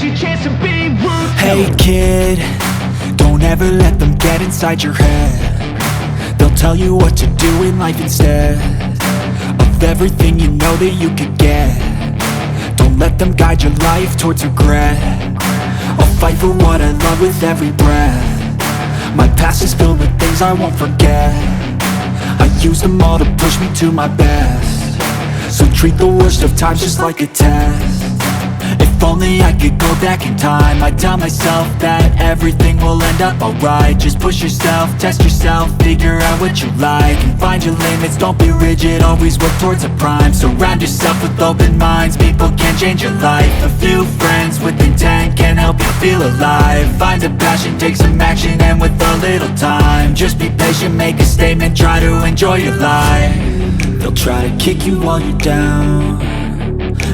it's your chance to be ruthless. Hey kid, don't ever let them get inside your head. They'll tell you what to do in life instead of everything you know that you could get. Don't let them guide your life towards regret. I'll fight for what I love with every breath. My past is filled with things I won't forget. I use them all to push me to my best. So treat the worst of times just like a test. If only I could go back in time, I'd tell myself that everything will end up alright. Just push yourself, test yourself, figure out what you like, and find your limits, don't be rigid, always work towards a prime. Surround yourself with open minds, people can change your life. A few friends with intent can help you feel alive. Find a passion, take some action, and with a little time, just be patient, make a statement, try to enjoy your life. They'll try to kick you while you're down.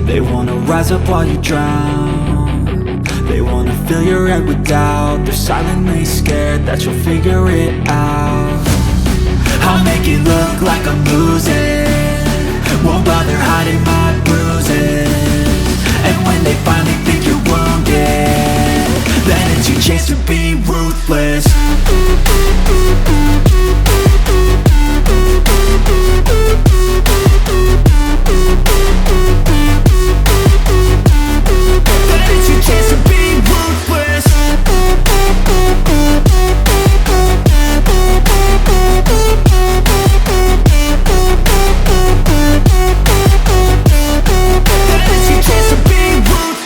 They wanna rise up while you drown. They wanna fill your head with doubt. They're silently scared that you'll figure it out. I'll make it look like I'm losing, won't bother hiding my bruises. And when they finally think you're wounded, then it's your chance to be ruthless. Chance to be ruthless.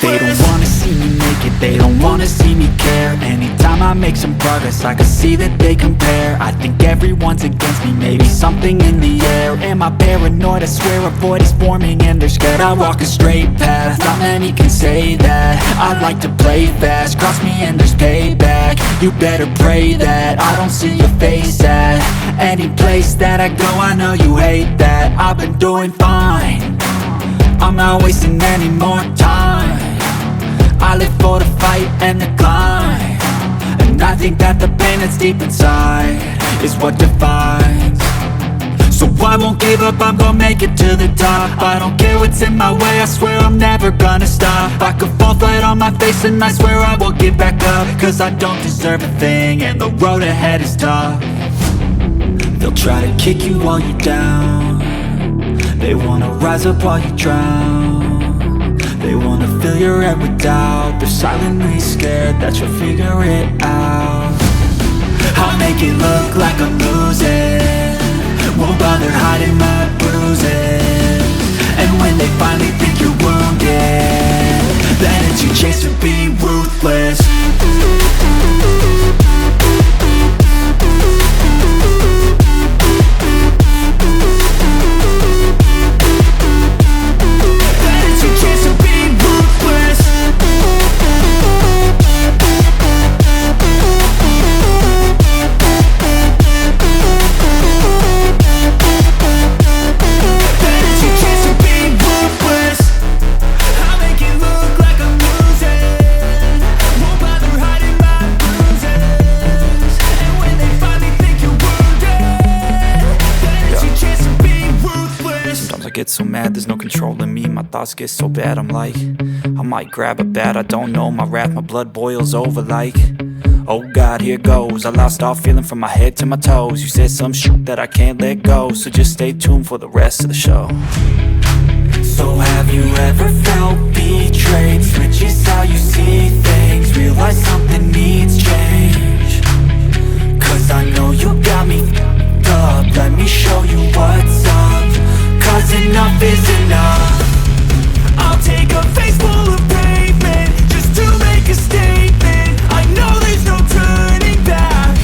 They don't wanna see me make it, they don't wanna see me care. Anytime I make some progress, I can see that they compare. I think everyone's against me, maybe something in the air. Am I paranoid? I swear a void is forming and they're scared I walk a straight path. Not many can say that. I like to play fast, cross me and there's payback. You better pray that I don't see your face at any place that I go. I know you hate that. I've been doing fine, I'm not wasting any more time. I live for the fight and the climb, and I think that the pain that's deep inside is what defines. So I won't give up, I'm gonna make it to the top. I don't care what's in my way, I swear I'm never gonna stop. I could fall flat on my face and I swear I won't get back up, cause I don't deserve a thing and the road ahead is tough. They'll try to kick you while you're down. They wanna rise up while you drown. They wanna fill your head with doubt. They're silently scared that you'll figure it out. I'll make it look like I'm losing, won't bother hiding my bruises. And when they finally think you're wounded, then it's your chance to be ruthless. Get so mad, there's no controlling me. My thoughts get so bad, I'm like, I might grab a bat, I don't know. My wrath, my blood boils over like, oh God, here goes. I lost all feeling from my head to my toes. You said some shit that I can't let go, so just stay tuned for the rest of the show. So have you ever felt betrayed? Switches how you see things, realize something needs change. Cause I know you got me up, let me show you what's up. Cause enough is enough. I'll take a face full of pavement just to make a statement. I know there's no turning back.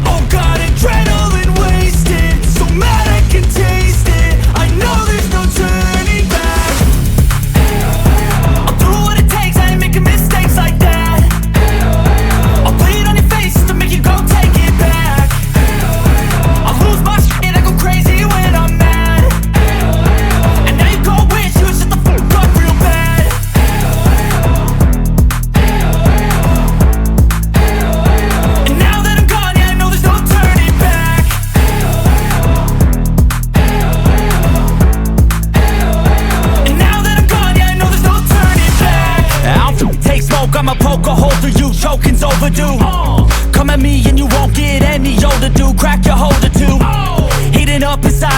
Oh God, adrenaline wasted, so mad I can taste it. I know there's no turning back. I'll do what it takes, I ain't making mistakes like that. I'll play it on your face to make you go take it back. I'll lose my shit, I go crazy when I'm mad. And now you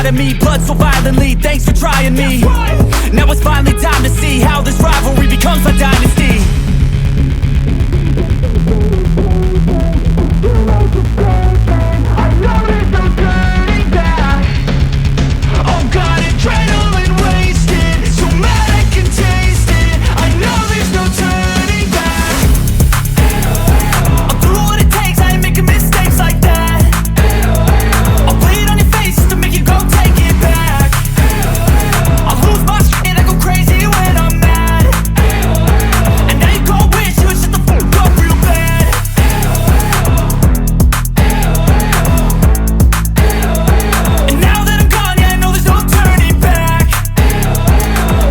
of me, blood so violently, thanks for trying me. Now it's finally time to see how this rivalry becomes my dynasty. I know there's no turning back. Oh God, adrenaline wasted, so mad I can taste it. I know there's no turning back. I'll do what it takes, I ain't making mistakes like that. I'll play it on your face to make you go take it back. I'll lose my shit, I go crazy when I'm mad. And now you go wish you would shut the fuck up real bad. And now that I'm gone, yeah, I know there's no turning back.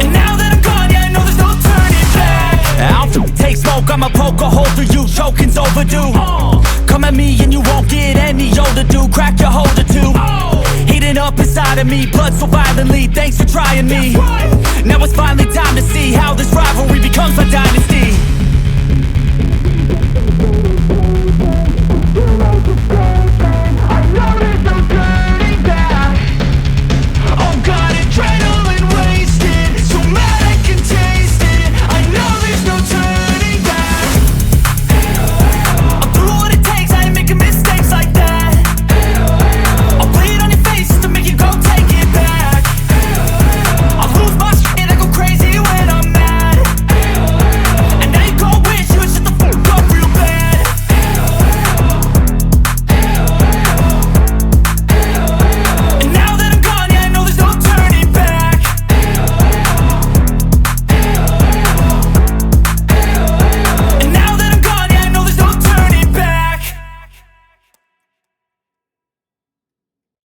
And now that I'm gone, yeah, I know there's no turning back. I'll take smoke, I'ma poke a hole through you, choking's overdue. Come at me and you won't get any older, dude. Crack your holder too. Heating up inside of me, blood so violently, thanks for trying me. Now it's finally time to see how this rivalry becomes my dynasty.